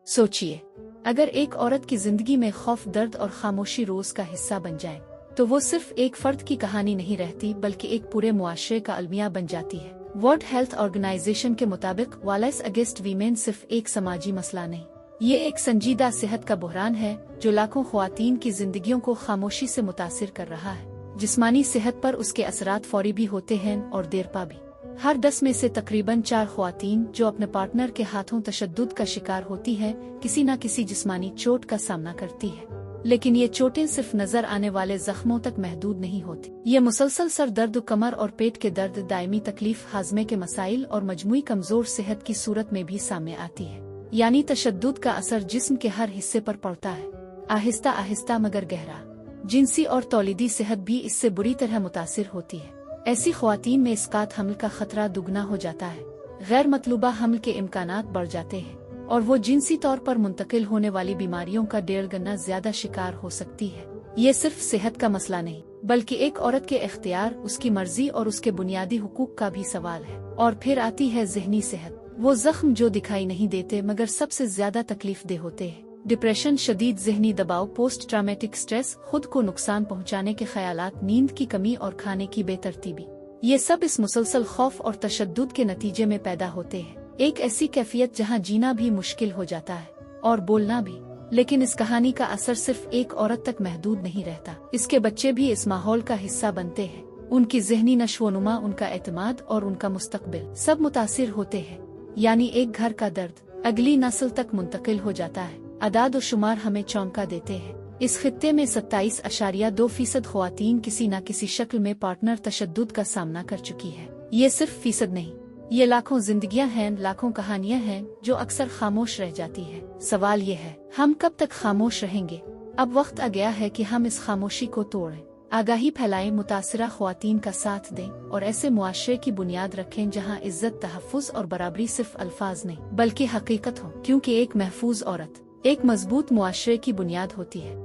सोचिए, अगर एक औरत की जिंदगी में खौफ, दर्द और खामोशी रोज का हिस्सा बन जाए तो वो सिर्फ एक फर्द की कहानी नहीं रहती बल्कि एक पूरे मुआशरे का अलमिया बन जाती है। वर्ल्ड हेल्थ ऑर्गेनाइजेशन के मुताबिक वायलेंस अगेंस्ट वीमेन सिर्फ एक समाजी मसला नहीं, ये एक संजीदा सेहत का बहरान है जो लाखों ख्वातीन की जिंदगियों को खामोशी से मुतासिर कर रहा है। जिस्मानी सेहत पर उसके असरात फौरी भी होते हैं और देरपा भी। हर 10 में से तकरीबन 4 ख्वातीन जो अपने पार्टनर के हाथों तशद्दुद का शिकार होती हैं, किसी न किसी जिस्मानी चोट का सामना करती है। लेकिन ये चोटें सिर्फ नजर आने वाले जख्मों तक महदूद नहीं होती। ये मुसलसल सर दर्द, कमर और पेट के दर्द, दायमी तकलीफ, हाजमे के मसाइल और मजमुई कमजोर सेहत की सूरत में भी सामने आती है। यानी तशद्दुद का असर जिस्म के हर हिस्से पर पड़ता है, आहिस्ता आहिस्ता मगर गहरा। जिनसी और तौलीदी सेहत भी इससे बुरी तरह मुतासिर होती है। ऐसी ख्वातीन में इसकात हमल का खतरा दुगना हो जाता है, गैर मतलूबा हमल के इम्कानात बढ़ जाते हैं और वो जिनसी तौर पर मुंतकिल होने वाली बीमारियों का 1.5 गुना ज्यादा शिकार हो सकती है। ये सिर्फ सेहत का मसला नहीं बल्कि एक औरत के इख्तियार, उसकी मर्जी और उसके बुनियादी हुकूक का भी सवाल है। और फिर आती है जहनी सेहत, वो जख्म जो दिखाई नहीं देते मगर सबसे ज्यादा तकलीफ दे होते हैं। डिप्रेशन, शदीद जहनी दबाव, पोस्ट ट्रामेटिक स्ट्रेस, खुद को नुकसान पहुंचाने के ख्यालात, नींद की कमी और खाने की बेतरतीबी, ये सब इस मुसलसल खौफ और तशद्दुद के नतीजे में पैदा होते हैं। एक ऐसी कैफियत जहां जीना भी मुश्किल हो जाता है और बोलना भी। लेकिन इस कहानी का असर सिर्फ एक औरत तक महदूद नहीं रहता, इसके बच्चे भी इस माहौल का हिस्सा बनते हैं। उनकी जहनी नशोनुमा, उनका एतमाद और उनका मुस्तकबिल सब मुतासिर होते हैं। यानी एक घर का दर्द अगली नस्ल तक मुंतकिल हो जाता है। अदाद और शुमार हमें चौंका देते हैं। इस खित्ते में 27.2% ख्वातीन किसी न किसी शक्ल में पार्टनर तशद्दुद का सामना कर चुकी है। ये सिर्फ फीसद नहीं, ये लाखों जिंदगियां हैं, लाखों कहानियां हैं जो अक्सर खामोश रह जाती है। सवाल ये है, हम कब तक खामोश रहेंगे? अब वक्त आ गया है कि हम इस खामोशी को तोड़ें, आगाही फैलाएं, मुतासिरा ख्वातीन का साथ दें और ऐसे मुआशरे की बुनियाद रखें जहां इज्जत, तहफ़्फ़ुज़ और बराबरी सिर्फ अल्फाज नहीं बल्कि हकीकत हो। क्योंकि एक महफूज औरत एक मजबूत मुआशरे की बुनियाद होती है।